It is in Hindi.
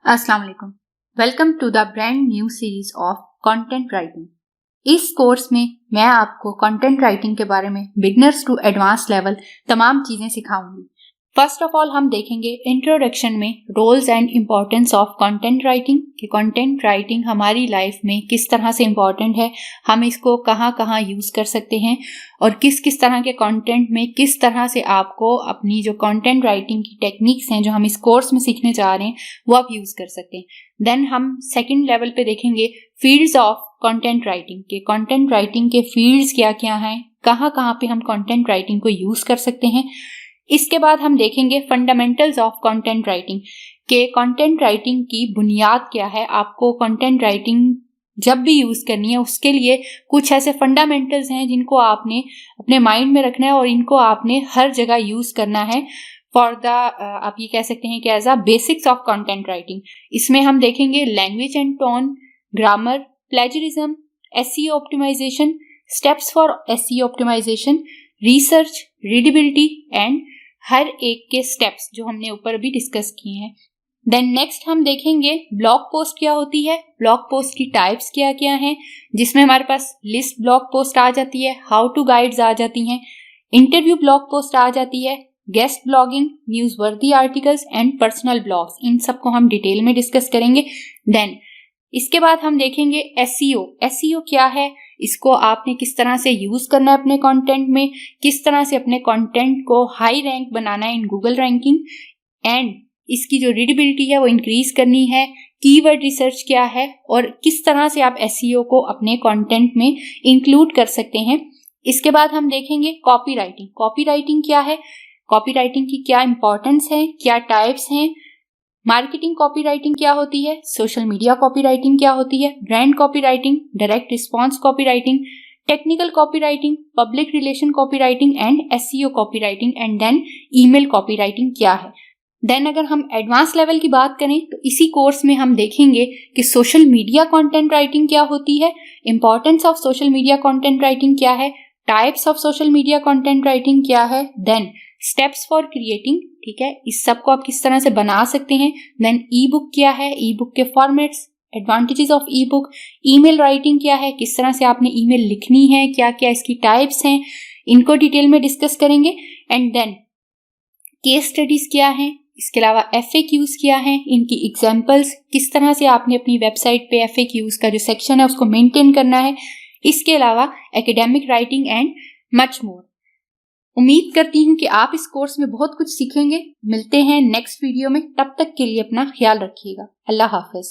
अस्सलाम वालेकुम। Welcome to the brand new series of content writing. इस कोर्स में मैं आपको कंटेंट राइटिंग के बारे में बिगिनर्स टू एडवांस लेवल तमाम चीजें सिखाऊंगी। फर्स्ट ऑफ ऑल हम देखेंगे इंट्रोडक्शन में roles and importance of content writing कि कंटेंट राइटिंग हमारी लाइफ में किस तरह से इम्पोर्टेंट है, हम इसको कहाँ कहाँ यूज कर सकते हैं और किस किस तरह के कंटेंट में किस तरह से आपको अपनी जो कंटेंट राइटिंग की टेक्निक्स हैं जो हम इस कोर्स में सीखने जा रहे हैं वो आप यूज कर सकते हैं। देन हम सेकेंड लेवल पे देखेंगे फील्ड्स ऑफ कंटेंट राइटिंग के कंटेंट राइटिंग के फील्ड्स क्या क्या हैं, कहाँ कहाँ पे हम कंटेंट राइटिंग को यूज कर सकते हैं। इसके बाद हम देखेंगे फंडामेंटल्स ऑफ कंटेंट राइटिंग के कंटेंट राइटिंग की बुनियाद क्या है, आपको कंटेंट राइटिंग जब भी यूज करनी है उसके लिए कुछ ऐसे फंडामेंटल्स हैं जिनको आपने अपने माइंड में रखना है और इनको आपने हर जगह यूज करना है फॉर द आप ये कह सकते हैं कि as a basics of content writing. इसमें हम देखेंगे language and tone, grammar, plagiarism, SEO optimisation, steps for SEO optimisation, research, readability and हर एक के स्टेप्स जो हमने ऊपर भी डिस्कस किए हैं। देन नेक्स्ट हम देखेंगे ब्लॉग पोस्ट क्या होती है, ब्लॉग पोस्ट की टाइप्स क्या क्या हैं, जिसमें हमारे पास लिस्ट ब्लॉग पोस्ट आ जाती है, हाउ टू गाइड्स आ जाती हैं, इंटरव्यू ब्लॉग पोस्ट आ जाती है, गेस्ट ब्लॉगिंग, न्यूज वर्दी आर्टिकल्स एंड पर्सनल ब्लॉग्स, इन सबको हम डिटेल में डिस्कस करेंगे। देन इसके बाद हम देखेंगे एसईओ। एसईओ क्या है, इसको आपने किस तरह से यूज करना है अपने कंटेंट में, किस तरह से अपने कंटेंट को हाई रैंक बनाना है इन गूगल रैंकिंग एंड इसकी जो रीडेबिलिटी है वो इंक्रीज करनी है, कीवर्ड रिसर्च क्या है और किस तरह से आप एसईओ को अपने कंटेंट में इंक्लूड कर सकते हैं। इसके बाद हम देखेंगे कॉपी राइटिंग। कॉपी राइटिंग क्या है, कॉपी राइटिंग की क्या इंपॉर्टेंस है, क्या टाइप्स हैं, मार्केटिंग कॉपी राइटिंग क्या होती है, सोशल मीडिया कॉपी राइटिंग क्या होती है, brand copy writing, direct response copy writing, technical copy writing, public relation copy writing and SEO copy writing and then email copy writing क्या है। देन अगर हम एडवांस लेवल की बात करें तो इसी कोर्स में हम देखेंगे कि सोशल मीडिया कंटेंट राइटिंग क्या होती है, importance of social media content writing क्या है, types of social media content writing क्या है, देन स्टेप्स फॉर क्रिएटिंग, ठीक है, इस सब को आप किस तरह से बना सकते हैं, देन ई बुक क्या है, ई बुक के formats, advantages of E book, email writing क्या है, किस तरह से आपने ईमेल लिखनी है, क्या क्या इसकी टाइप्स हैं, इनको डिटेल में डिस्कस करेंगे। एंड देन केस स्टडीज क्या है, इसके अलावा एफएक्यूज क्या है, इनकी एग्जांपल्स, किस तरह से आपने अपनी वेबसाइट पे एफएक्यूज का जो सेक्शन है उसको मेंटेन करना है, इसके अलावा academic writing and much more. उम्मीद करती हूँ कि आप इस कोर्स में बहुत कुछ सीखेंगे। मिलते हैं नेक्स्ट वीडियो में, तब तक के लिए अपना ख्याल रखिएगा। अल्लाह हाफिज।